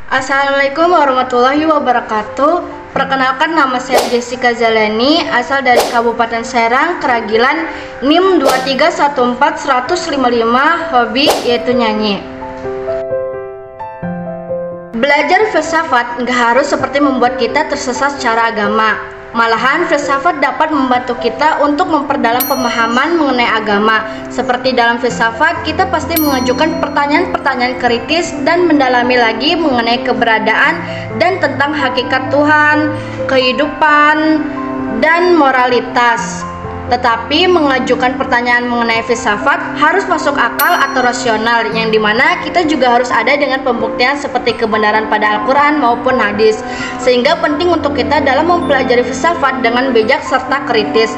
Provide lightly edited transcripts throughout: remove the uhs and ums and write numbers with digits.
Assalamualaikum warahmatullahi wabarakatuh. Perkenalkan, nama saya Jessica Zalani, asal dari Kabupaten Serang, Keragilan, NIM 2314155, hobi yaitu nyanyi. Belajar filsafat nggak harus seperti membuat kita tersesat secara agama. Malahan, filsafat dapat membantu kita untuk memperdalam pemahaman mengenai agama. Seperti dalam filsafat, kita pasti mengajukan pertanyaan-pertanyaan kritis dan mendalami lagi mengenai keberadaan dan tentang hakikat Tuhan, kehidupan, dan moralitas. Tetapi mengajukan pertanyaan mengenai filsafat harus masuk akal atau rasional, yang dimana kita juga harus ada dengan pembuktian seperti kebenaran pada Al-Quran maupun hadis. Sehingga penting untuk kita dalam mempelajari filsafat dengan bijak serta kritis.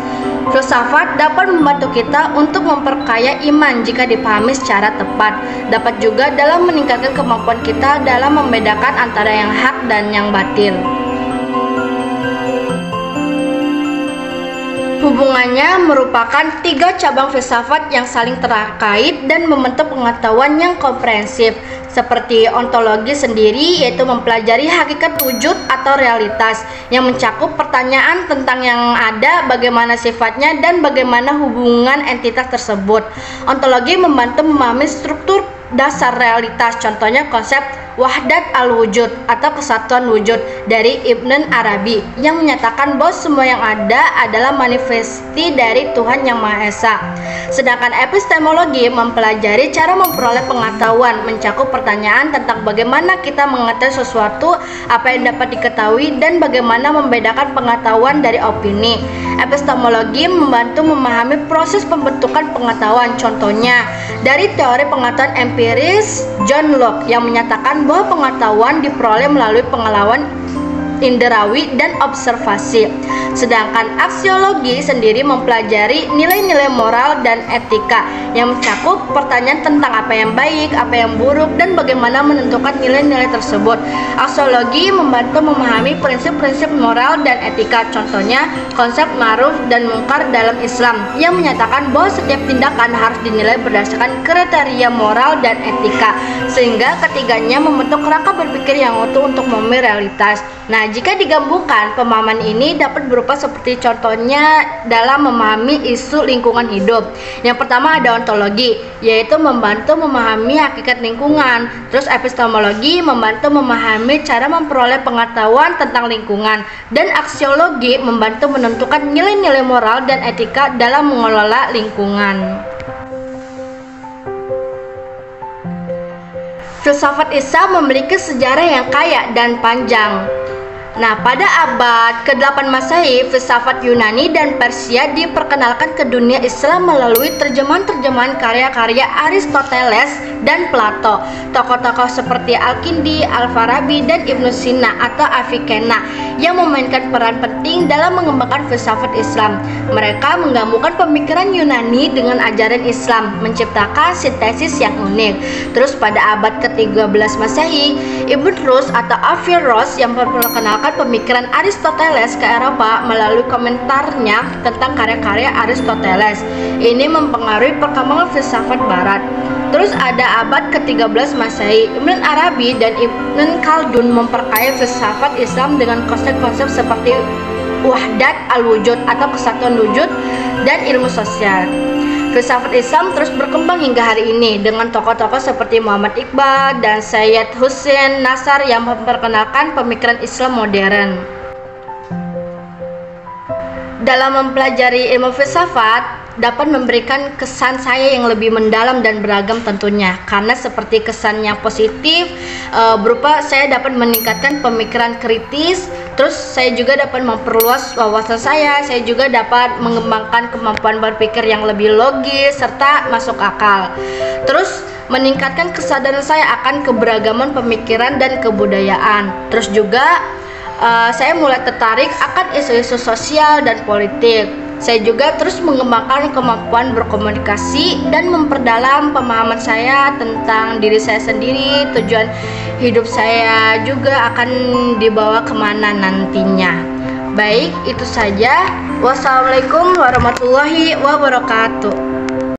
Filsafat dapat membantu kita untuk memperkaya iman jika dipahami secara tepat. Dapat juga dalam meningkatkan kemampuan kita dalam membedakan antara yang hak dan yang batil. Hubungannya merupakan 3 cabang filsafat yang saling terkait dan membentuk pengetahuan yang komprehensif. Seperti ontologi sendiri, yaitu mempelajari hakikat wujud atau realitas, yang mencakup pertanyaan tentang yang ada, bagaimana sifatnya, dan bagaimana hubungan entitas tersebut. Ontologi membantu memahami struktur dasar realitas, contohnya konsep wahdat al-wujud atau kesatuan wujud dari Ibn Arabi, yang menyatakan bahwa semua yang ada adalah manifesti dari Tuhan Yang Maha Esa. Sedangkan epistemologi mempelajari cara memperoleh pengetahuan, mencakup pertanyaan tentang bagaimana kita mengetahui sesuatu, apa yang dapat diketahui, dan bagaimana membedakan pengetahuan dari opini. Epistemologi membantu memahami proses pembentukan pengetahuan, contohnya dari teori pengetahuan empiris John Locke yang menyatakan bahwa pengetahuan diperoleh melalui pengalaman inderawi dan observasi. Sedangkan aksiologi sendiri mempelajari nilai-nilai moral dan etika, yang mencakup pertanyaan tentang apa yang baik, apa yang buruk, dan bagaimana menentukan nilai-nilai tersebut. Aksiologi membantu memahami prinsip-prinsip moral dan etika, contohnya konsep ma'ruf dan mungkar dalam Islam, yang menyatakan bahwa setiap tindakan harus dinilai berdasarkan kriteria moral dan etika, sehingga ketiganya membentuk kerangka berpikir yang utuh untuk memahami realitas. Nah, jika digabungkan, pemahaman ini dapat berupa seperti contohnya dalam memahami isu lingkungan hidup. Yang pertama ada ontologi, yaitu membantu memahami hakikat lingkungan. Terus epistemologi membantu memahami cara memperoleh pengetahuan tentang lingkungan. Dan aksiologi membantu menentukan nilai-nilai moral dan etika dalam mengelola lingkungan. Filsafat Islam memiliki sejarah yang kaya dan panjang. Nah, pada abad ke-8 Masehi, filsafat Yunani dan Persia diperkenalkan ke dunia Islam melalui terjemahan-terjemahan karya-karya Aristoteles dan Plato. Tokoh-tokoh seperti Al-Kindi, Al-Farabi, dan Ibnu Sina atau Avicenna yang memainkan peran penting dalam mengembangkan filsafat Islam. Mereka menggabungkan pemikiran Yunani dengan ajaran Islam, menciptakan sintesis yang unik. Terus pada abad ke-13 Masehi, Ibn Rus atau Averroes yang memperkenalkan pemikiran Aristoteles ke Eropa melalui komentarnya tentang karya-karya Aristoteles. Ini mempengaruhi perkembangan filsafat Barat. Terus ada abad ke-13 Masehi, Ibn Arabi dan Ibn Khaldun memperkaya filsafat Islam dengan konsep-konsep seperti wahdat al-wujud atau kesatuan wujud dan ilmu sosial. Filsafat Islam terus berkembang hingga hari ini dengan tokoh-tokoh seperti Muhammad Iqbal dan Syed Hussein Nasr yang memperkenalkan pemikiran Islam modern. Dalam mempelajari ilmu filsafat dapat memberikan kesan saya yang lebih mendalam dan beragam tentunya, karena seperti kesan yang positif berupa saya dapat meningkatkan pemikiran kritis. Terus saya juga dapat memperluas wawasan saya juga dapat mengembangkan kemampuan berpikir yang lebih logis serta masuk akal. Terus meningkatkan kesadaran saya akan keberagaman pemikiran dan kebudayaan. Terus juga saya mulai tertarik akan isu-isu sosial dan politik. Saya juga terus mengembangkan kemampuan berkomunikasi dan memperdalam pemahaman saya tentang diri saya sendiri, tujuan hidup saya juga akan dibawa kemana nantinya. Baik, itu saja. Wassalamualaikum warahmatullahi wabarakatuh.